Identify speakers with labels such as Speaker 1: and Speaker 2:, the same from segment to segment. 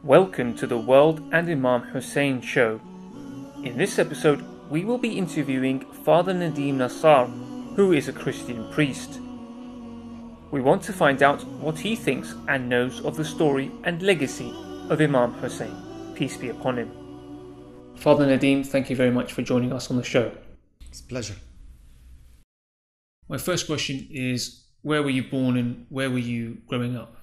Speaker 1: Welcome to the World and Imam Hussein show. In this episode, we will be interviewing Father Nadim Nassar, who is a Christian priest. We want to find out what he thinks and knows of the story and legacy of Imam Hussein, peace be upon him. Father Nadim, thank you very much for joining us on the show.
Speaker 2: It's a pleasure.
Speaker 1: My first question is, where were you born and where were you growing up?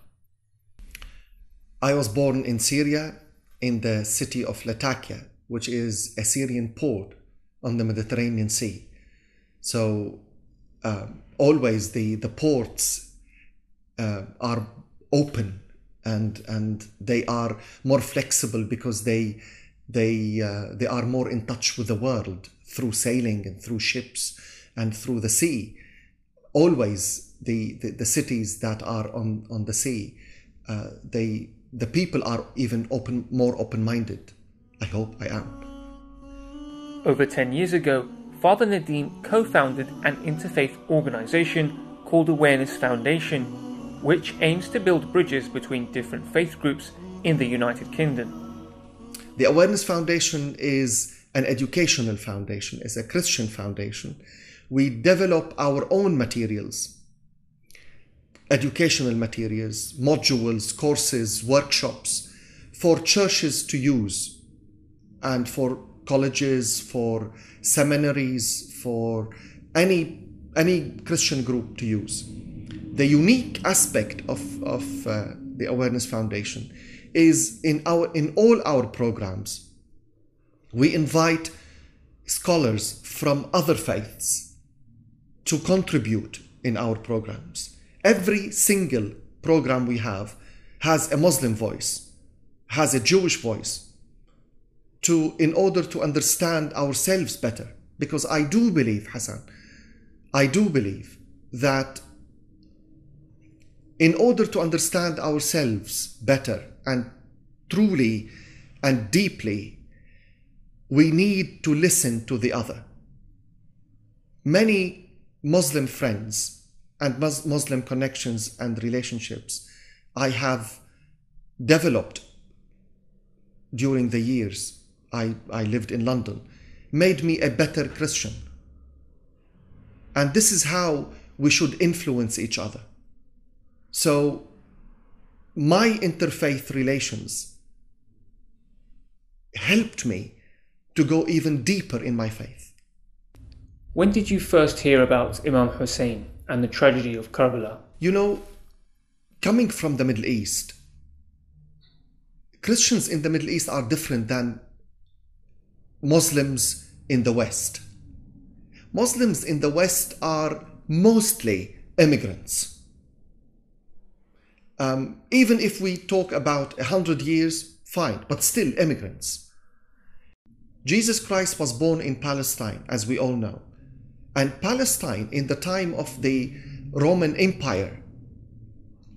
Speaker 2: I was born in Syria, in the city of Latakia, which is a Syrian port on the Mediterranean Sea. So always the ports are open and they are more flexible because they are more in touch with the world through sailing and through ships and through the sea. Always the cities that are on the sea, the people are even more open-minded. I hope I am.
Speaker 1: Over 10 years ago, Father Nadim co-founded an interfaith organization called Awareness Foundation, which aims to build bridges between different faith groups in the United Kingdom.
Speaker 2: The Awareness Foundation is an educational foundation, it's a Christian foundation. We develop our own materials, educational materials, modules, courses, workshops for churches to use and for colleges, for seminaries, for any Christian group to use. The unique aspect of the Awareness Foundation is in all our programs, we invite scholars from other faiths to contribute in our programs. Every single program we have has a Muslim voice, has a Jewish voice, in order to understand ourselves better. Because I do believe, Hassan, I do believe that in order to understand ourselves better and truly and deeply, we need to listen to the other. Many Muslim friends and Muslim connections and relationships I have developed during the years I lived in London made me a better Christian. And this is how we should influence each other. So my interfaith relations helped me to go even deeper in my faith.
Speaker 1: When did you first hear about Imam Hussein and the tragedy of Karbala?
Speaker 2: You know, coming from the Middle East, Christians in the Middle East are different than Muslims in the West. Muslims in the West are mostly immigrants. Even if we talk about 100 years, fine, but still immigrants. Jesus Christ was born in Palestine, as we all know. And Palestine, in the time of the Roman Empire,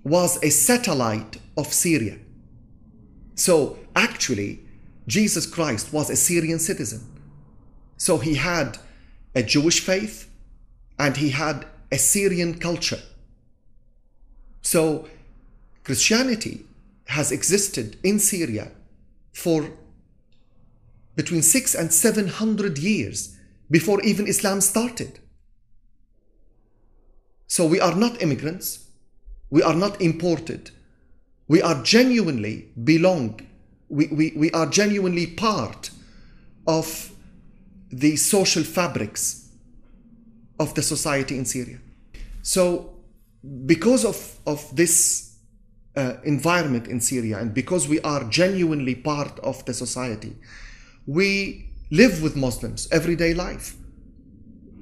Speaker 2: was a satellite of Syria. So actually, Jesus Christ was a Syrian citizen. So he had a Jewish faith and he had a Syrian culture. So Christianity has existed in Syria for between 600 and 700 years before even Islam started. So we are not immigrants, we are not imported, we are genuinely we are genuinely part of the social fabrics of the society in Syria. So because of this environment in Syria and because we are genuinely part of the society, we live with Muslims everyday life.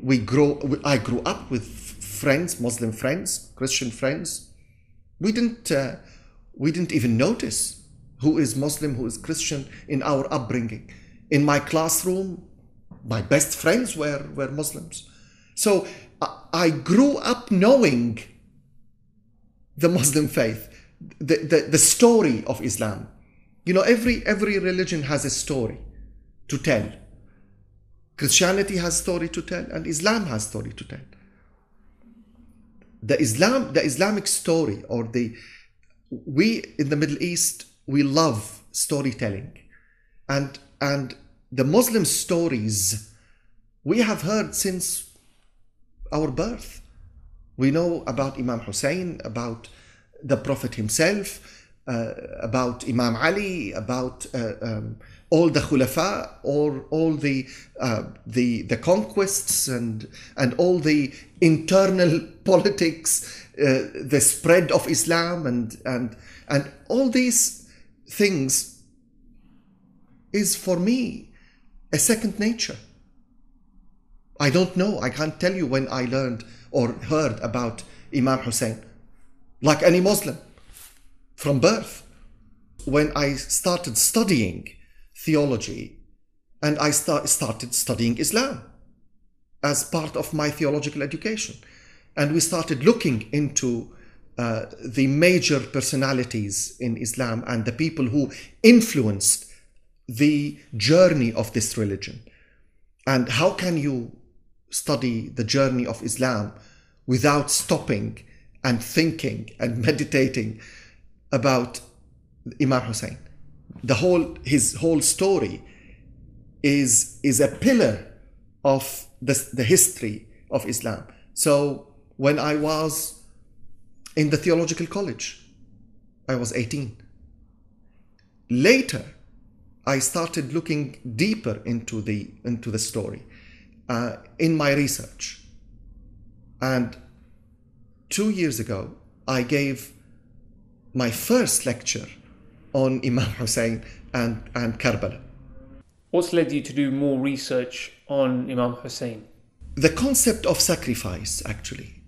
Speaker 2: I grew up with friends, Muslim friends, Christian friends. We didn't even notice who is Muslim, who is Christian in our upbringing. In my classroom, my best friends were Muslims. So I grew up knowing the Muslim faith, the story of Islam. You know, every religion has a story to tell. Christianity has story to tell and Islam has story to tell. The Islamic story, or we in the Middle East, we love storytelling. And the Muslim stories we have heard since our birth. We know about Imam Hussein, about the Prophet himself, about Imam Ali, about all the Khulafa, or all the conquests and all the internal politics, the spread of Islam, and all these things is for me a second nature. I don't know. I can't tell you when I learned or heard about Imam Hussein, like any Muslim, from birth. When I started studying theology, and I started studying Islam as part of my theological education, and we started looking into the major personalities in Islam and the people who influenced the journey of this religion. And how can you study the journey of Islam without stopping and thinking and meditating about Imam Hussein? His whole story is a pillar of the history of Islam. So when I was in the theological college, I was 18. Later, I started looking deeper into the story in my research. And 2 years ago, I gave my first lecture on Imam Hussein and Karbala.
Speaker 1: What's led you to do more research on Imam Hussein?
Speaker 2: The concept of sacrifice, actually.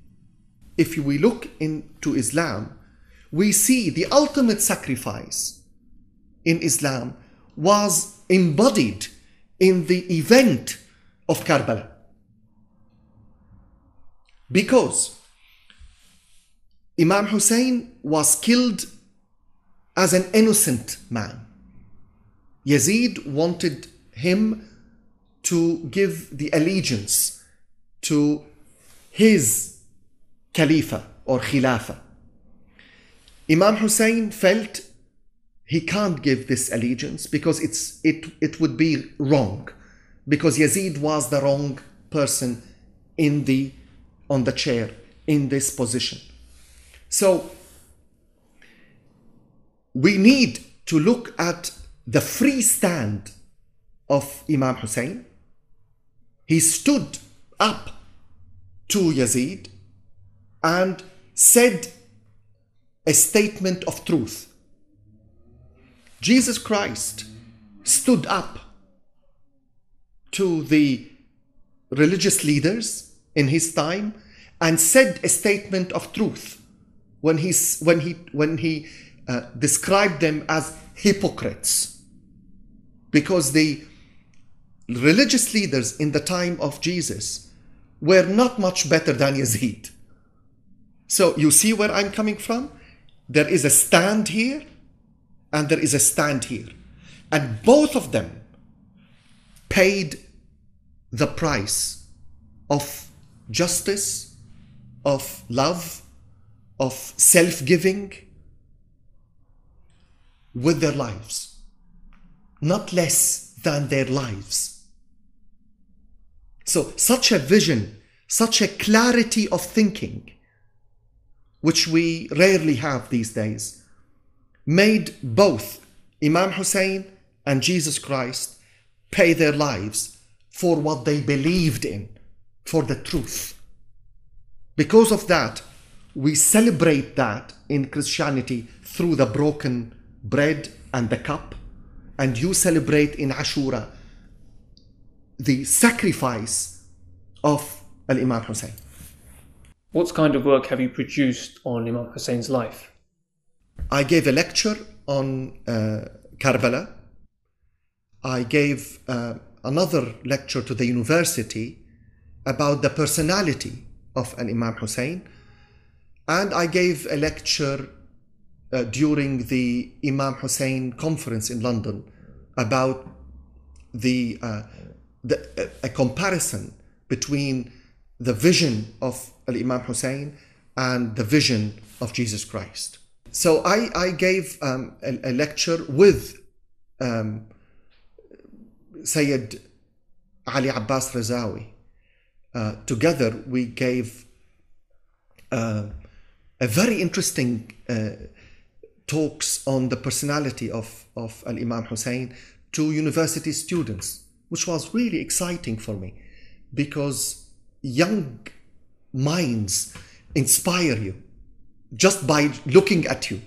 Speaker 2: If we look into Islam, we see the ultimate sacrifice in Islam was embodied in the event of Karbala. Because Imam Hussein was killed as an innocent man. Yazid wanted him to give the allegiance to his Khalifa or Khilafah. Imam Hussein felt he can't give this allegiance because it would be wrong, because Yazid was the wrong person on the chair in this position. So we need to look at the free stand of Imam Hussein. He stood up to Yazid and said a statement of truth. Jesus Christ stood up to the religious leaders in his time and said a statement of truth when he described them as hypocrites, because the religious leaders in the time of Jesus were not much better than Yazid. So you see where I'm coming from? There is a stand here and there is a stand here. And both of them paid the price of justice, of love, of self-giving with their lives, not less than their lives. So such a vision, such a clarity of thinking, which we rarely have these days, made both Imam Hussein and Jesus Christ pay their lives for what they believed in, for the truth. Because of that, we celebrate that in Christianity through the broken bread and the cup, and you celebrate in Ashura the sacrifice of Imam Hussein.
Speaker 1: What kind of work have you produced on Imam Hussein's life?
Speaker 2: I gave a lecture on Karbala. I gave another lecture to the university about the personality of Imam Hussein. And I gave a lecture during the Imam Hussein conference in London about a comparison between the vision of Imam Hussein and the vision of Jesus Christ. So I gave a lecture with Sayyid Ali Abbas Razawi. Together we gave a very interesting talks on the personality of Al-Imam Hussein to university students, which was really exciting for me, because young minds inspire you just by looking at you.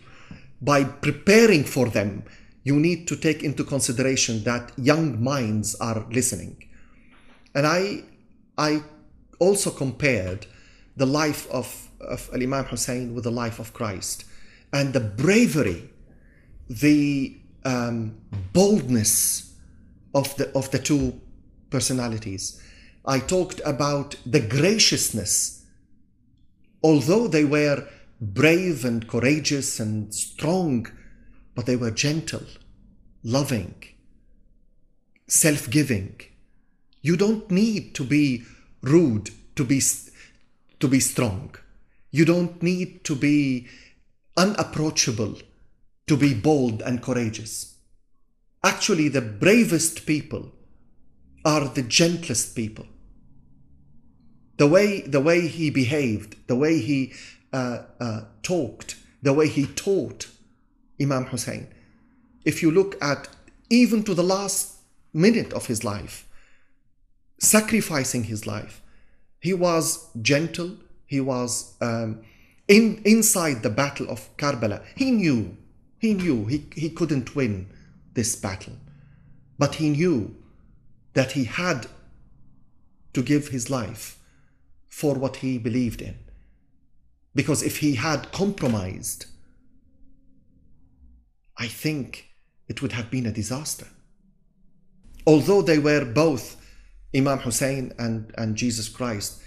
Speaker 2: By preparing for them, you need to take into consideration that young minds are listening. And I also compared the life of Imam Hussein with the life of Christ, and the bravery, the boldness of the two personalities. I talked about the graciousness. Although they were brave and courageous and strong, but they were gentle, loving, self-giving. You don't need to be rude to be strong. You don't need to be unapproachable to be bold and courageous. Actually, the bravest people are the gentlest people. The way he behaved, the way he talked, the way he taught Imam Hussein. If you look at even to the last minute of his life, sacrificing his life, he was gentle. He was inside the battle of Karbala. He knew he couldn't win this battle, but he knew that he had to give his life for what he believed in. Because if he had compromised, I think it would have been a disaster. Although they were both, Imam Hussein and Jesus Christ,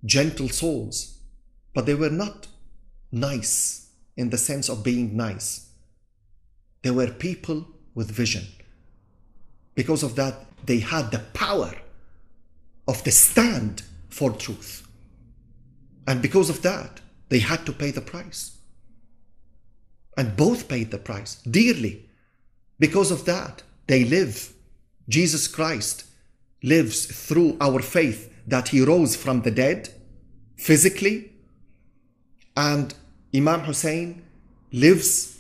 Speaker 2: gentle souls, but they were not nice in the sense of being nice. They were people with vision. Because of that, they had the power of the stand for truth. And because of that, they had to pay the price. And both paid the price dearly. Because of that, they live. Jesus Christ lives through our faith that he rose from the dead physically. And Imam Hussein lives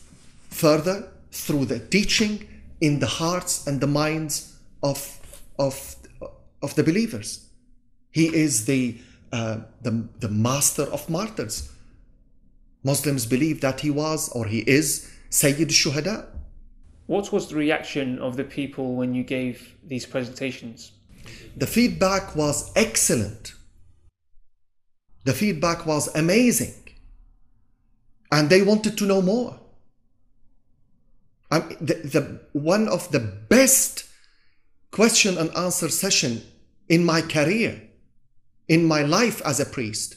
Speaker 2: further through the teaching in the hearts and the minds of the believers. He is the master of martyrs. Muslims believe that he was, or he is, Sayyid Shuhada.
Speaker 1: What was the reaction of the people when you gave these presentations?
Speaker 2: The feedback was excellent. The feedback was amazing. And they wanted to know more. One of the best question and answer session in my career, in my life as a priest,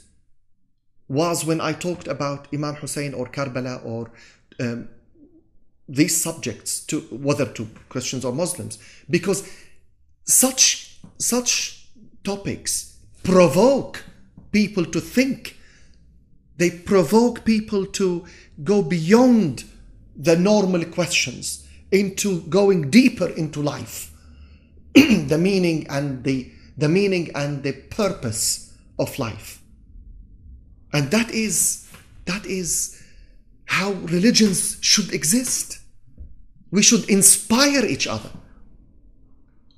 Speaker 2: was when I talked about Imam Hussein or Karbala or these subjects, whether to Christians or Muslims, because such topics provoke people to think. They provoke people to go beyond the normal questions, into going deeper into life, the meaning and the purpose of life. And that is how religions should exist. We should inspire each other.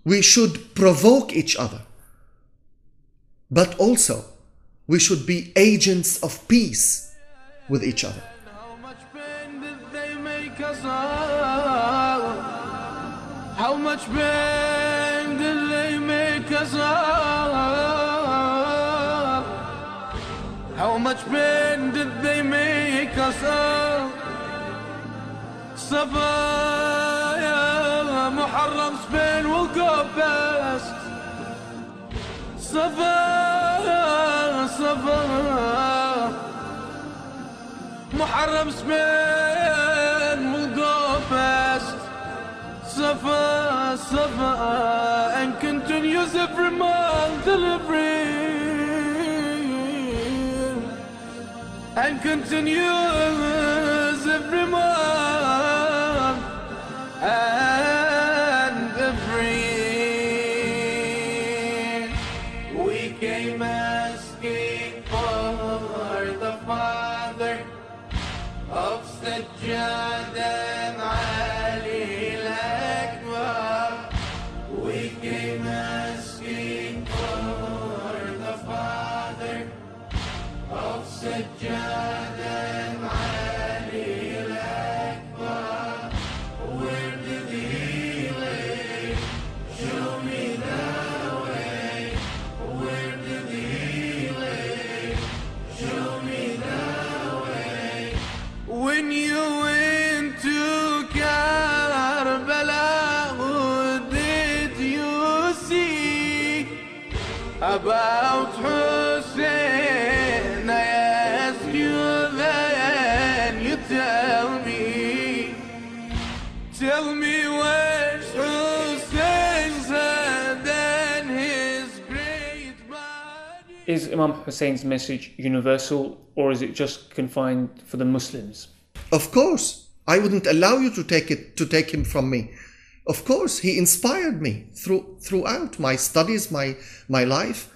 Speaker 2: We should provoke each other. But also, we should be agents of peace with each other.
Speaker 3: How much pain did they make us all? How much pain did they make us all? How much pain did they make us all? Safa, Muharram, Spain will go best. Safa, Muharram, Spain will go best. Safa, and continues every month delivery. And continues every month. of سجادة علي الأكبر. We came asking for the Father of سجادة علي الأكبر. Where did he lay? Show me the way. Where did he lay? Show me the way. When you went to Karbala, what did you see about Hussein? I ask you then, you tell me. Tell me where's Hussein said and his great body.
Speaker 1: Is Imam Hussein's message universal, or is it just confined for the Muslims?
Speaker 2: Of course, I wouldn't allow you to take him from me. Of course, he inspired me throughout my studies, my life.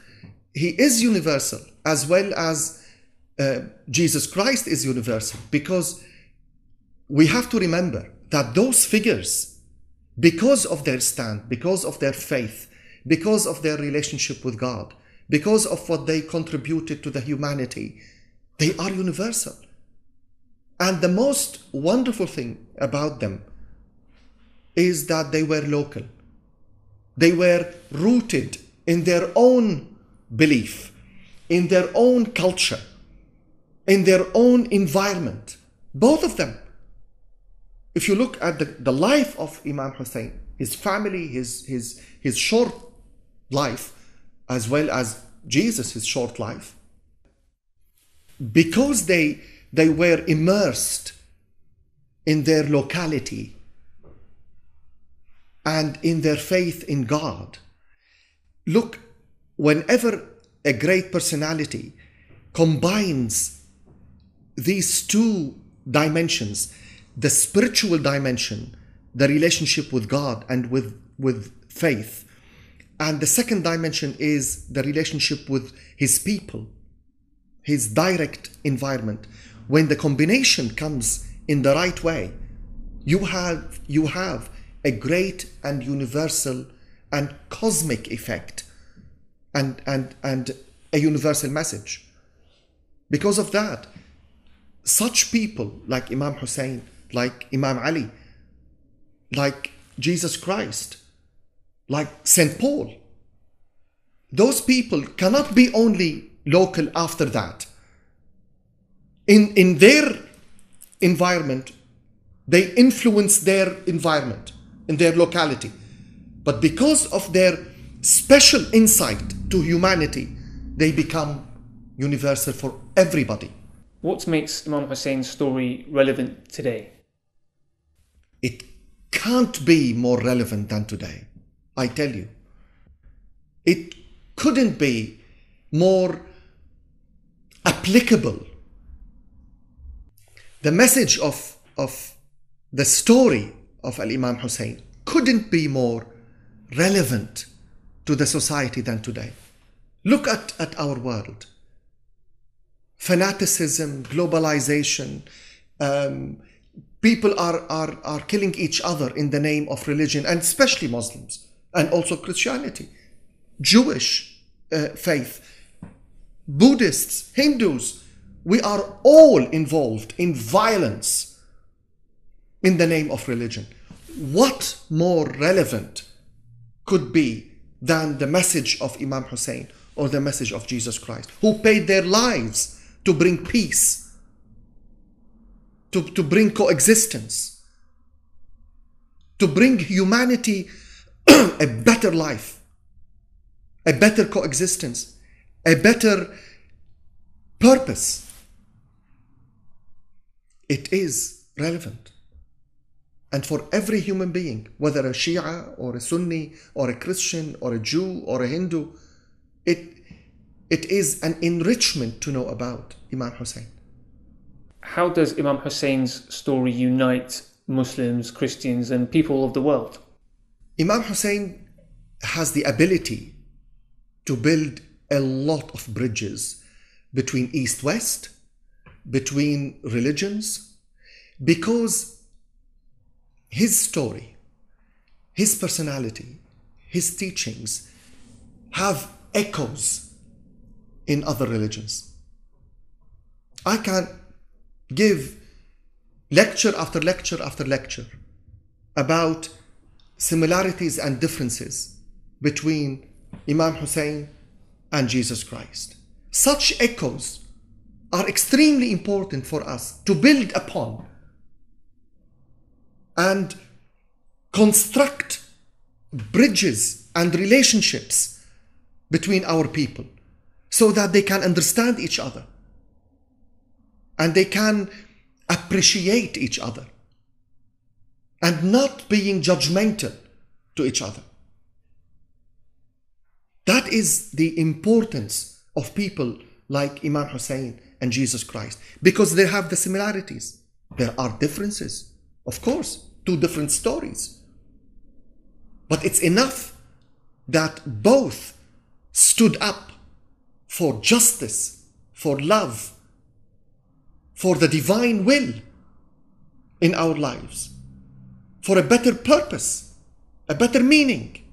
Speaker 2: He is universal, as well as Jesus Christ is universal, because we have to remember that those figures, because of their stand, because of their faith, because of their relationship with God, because of what they contributed to the humanity, they are universal. And the most wonderful thing about them is that they were local. They were rooted in their own belief, in their own culture, in their own environment. Both of them. If you look at the life of Imam Hussein, his family, his short life, as well as Jesus, his short life, because they were immersed in their locality and in their faith in God. Look, whenever a great personality combines these two dimensions, the spiritual dimension, the relationship with God and with faith, and the second dimension is the relationship with his people, his direct environment. When the combination comes in the right way, you have a great and universal and cosmic effect and a universal message. Because of that, such people like Imam Hussein, like Imam Ali, like Jesus Christ, like St. Paul, those people cannot be only local after that. In their environment, they influence their environment, in their locality. But because of their special insight to humanity, they become universal for everybody.
Speaker 1: What makes Imam Hussein's story relevant today?
Speaker 2: It can't be more relevant than today, I tell you. It couldn't be more applicable. The message of the story of Al-Imam Hussein couldn't be more relevant to the society than today. Look at our world. Fanaticism, globalization, people are killing each other in the name of religion, and especially Muslims, and also Christianity, Jewish faith, Buddhists, Hindus. We are all involved in violence in the name of religion. What more relevant could be than the message of Imam Hussein or the message of Jesus Christ, who paid their lives to bring peace, to bring coexistence, to bring humanity a better life, a better coexistence, a better purpose. It is relevant. And for every human being, whether a Shia or a Sunni or a Christian or a Jew or a Hindu, it is an enrichment to know about Imam Hussein.
Speaker 1: How does Imam Hussein's story unite Muslims, Christians, and people of the world?
Speaker 2: Imam Hussein has the ability to build a lot of bridges between East-West, between religions, because his story, his personality, his teachings have echoes in other religions. I can give lecture after lecture after lecture about similarities and differences between Imam Hussein and Jesus Christ. Such echoes are extremely important for us to build upon and construct bridges and relationships between our people so that they can understand each other and they can appreciate each other and not being judgmental to each other. That is the importance of people like Imam Hussein and Jesus Christ, because they have the similarities. There are differences, of course, two different stories. But it's enough that both stood up for justice, for love, for the divine will in our lives, for a better purpose, a better meaning,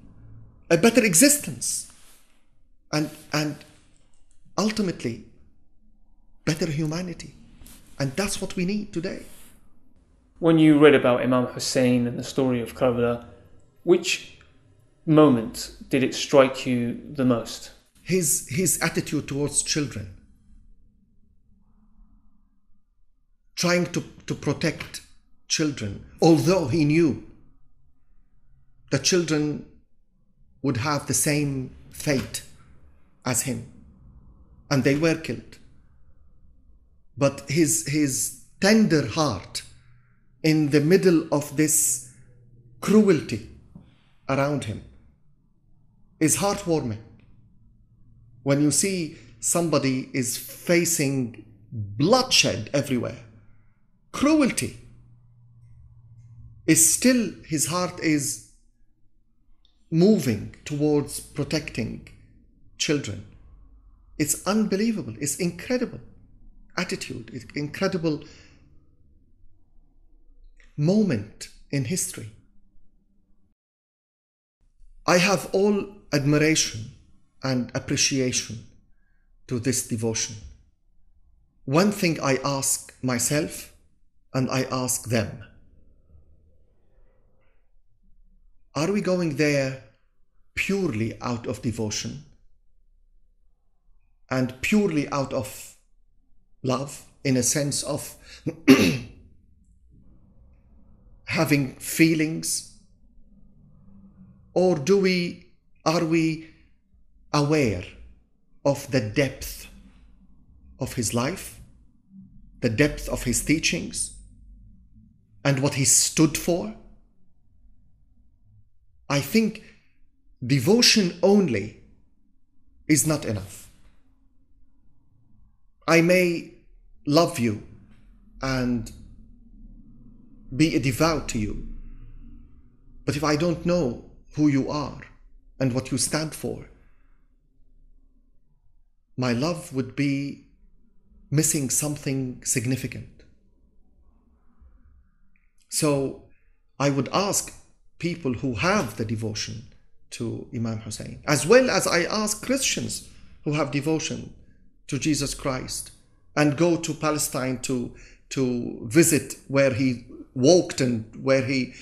Speaker 2: a better existence, and ultimately better humanity. And that's what we need today.
Speaker 1: When you read about Imam Hussein and the story of Karbala, which moment did it strike you the most?
Speaker 2: His attitude towards children, trying to protect children, although he knew the children would have the same fate as him, and they were killed. But his tender heart in the middle of this cruelty around him is heartwarming. When you see somebody is facing bloodshed everywhere, cruelty, is still, his heart is moving towards protecting children. It's unbelievable. It's incredible attitude. It's incredible moment in history. I have all admiration and appreciation to this devotion. One thing I ask myself and I ask them: are we going there purely out of devotion and purely out of love, in a sense of having feelings? Or are we aware of the depth of his life, the depth of his teachings, and what he stood for? I think devotion only is not enough. I may love you and be a devout to you, but if I don't know who you are and what you stand for, my love would be missing something significant. So I would ask people who have the devotion to Imam Hussein, as well as I ask Christians who have devotion to Jesus Christ and go to Palestine to visit where he walked and where he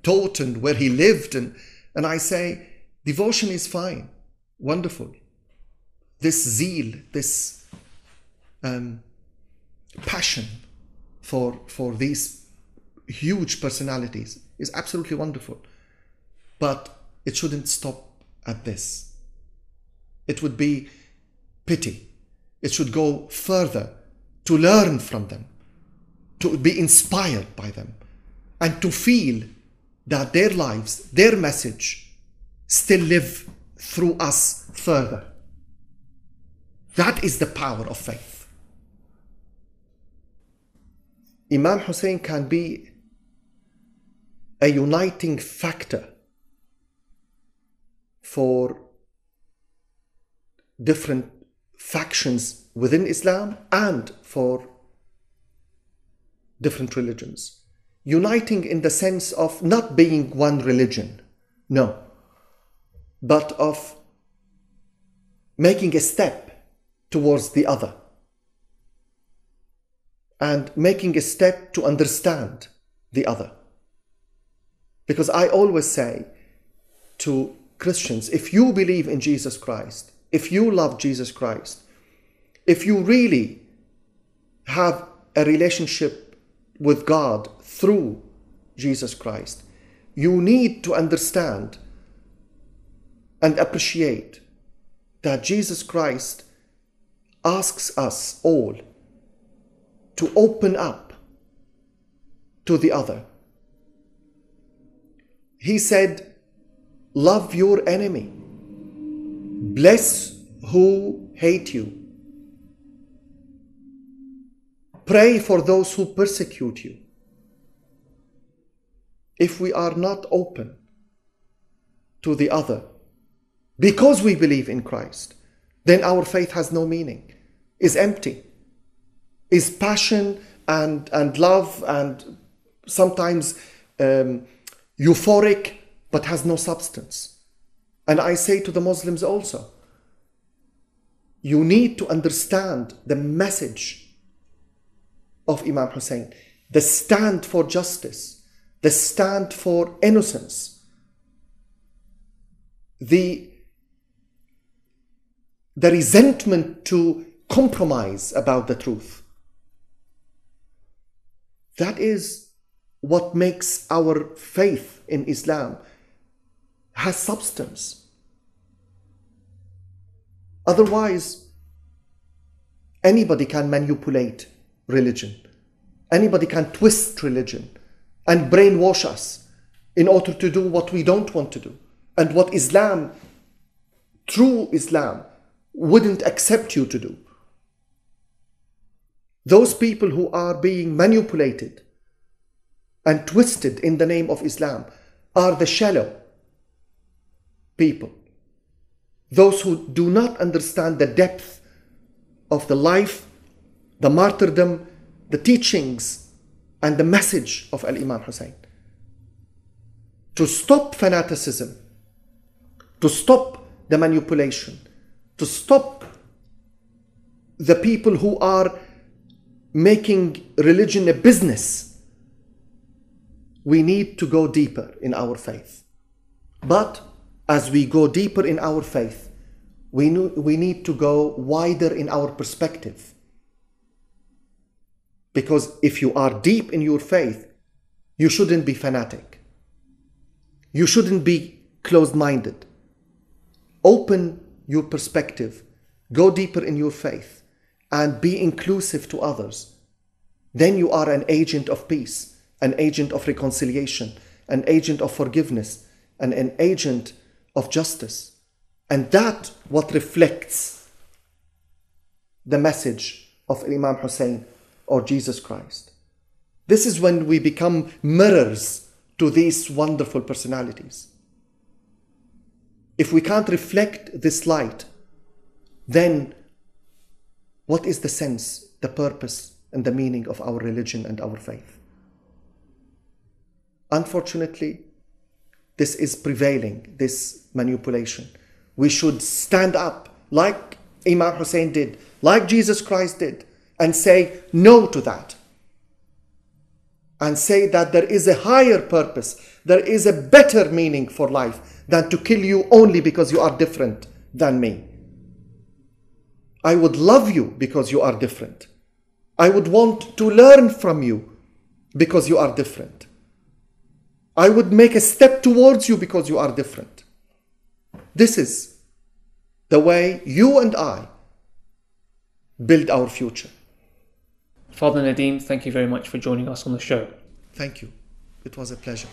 Speaker 2: taught and where he lived, and I say, devotion is fine, wonderful. This zeal, this passion for these huge personalities is absolutely wonderful, but it shouldn't stop at this. It would be pity. It should go further, to learn from them, to be inspired by them, and to feel that their lives, their message still live through us further. That is the power of faith. Imam Hussein can be a uniting factor for different factions within Islam and for different religions. Uniting in the sense of not being one religion, no, but of making a step towards the other and making a step to understand the other. Because I always say to Christians, if you believe in Jesus Christ, if you love Jesus Christ, if you really have a relationship with God through Jesus Christ, you need to understand and appreciate that Jesus Christ asks us all to open up to the other. He said, love your enemy, bless who hate you, pray for those who persecute you. If we are not open to the other because we believe in Christ, then our faith has no meaning, is empty, is passion and love and sometimes euphoric, but has no substance. And I say to the Muslims also, you need to understand the message of Imam Hussein, the stand for justice, the stand for innocence, the resentment to compromise about the truth. That is what makes our faith in Islam has substance. Otherwise, anybody can manipulate religion. Anybody can twist religion and brainwash us in order to do what we don't want to do. And what Islam, true Islam, wouldn't accept you to do. Those people who are being manipulated and twisted in the name of Islam are the shallow people. Those who do not understand the depth of the life, the martyrdom, the teachings, and the message of Imam Hussein. To stop fanaticism, to stop the manipulation, to stop the people who are making religion a business, we need to go deeper in our faith. But as we go deeper in our faith, we need to go wider in our perspective. Because if you are deep in your faith, you shouldn't be fanatic. You shouldn't be closed-minded. Open your perspective, go deeper in your faith, and be inclusive to others. Then you are an agent of peace, an agent of reconciliation, an agent of forgiveness, and an agent of justice. And that what reflects the message of Imam Hussein or Jesus Christ. This is when we become mirrors to these wonderful personalities. If we can't reflect this light, then what is the sense, the purpose, and the meaning of our religion and our faith? Unfortunately, this is prevailing, this manipulation. We should stand up like Imam Hussein did, like Jesus Christ did, and say no to that. And say that there is a higher purpose, there is a better meaning for life than to kill you only because you are different than me. I would love you because you are different. I would want to learn from you because you are different. I would make a step towards you because you are different. This is the way you and I build our future.
Speaker 1: Father Nadim, thank you very much for joining us on the show.
Speaker 2: Thank you. It was a pleasure.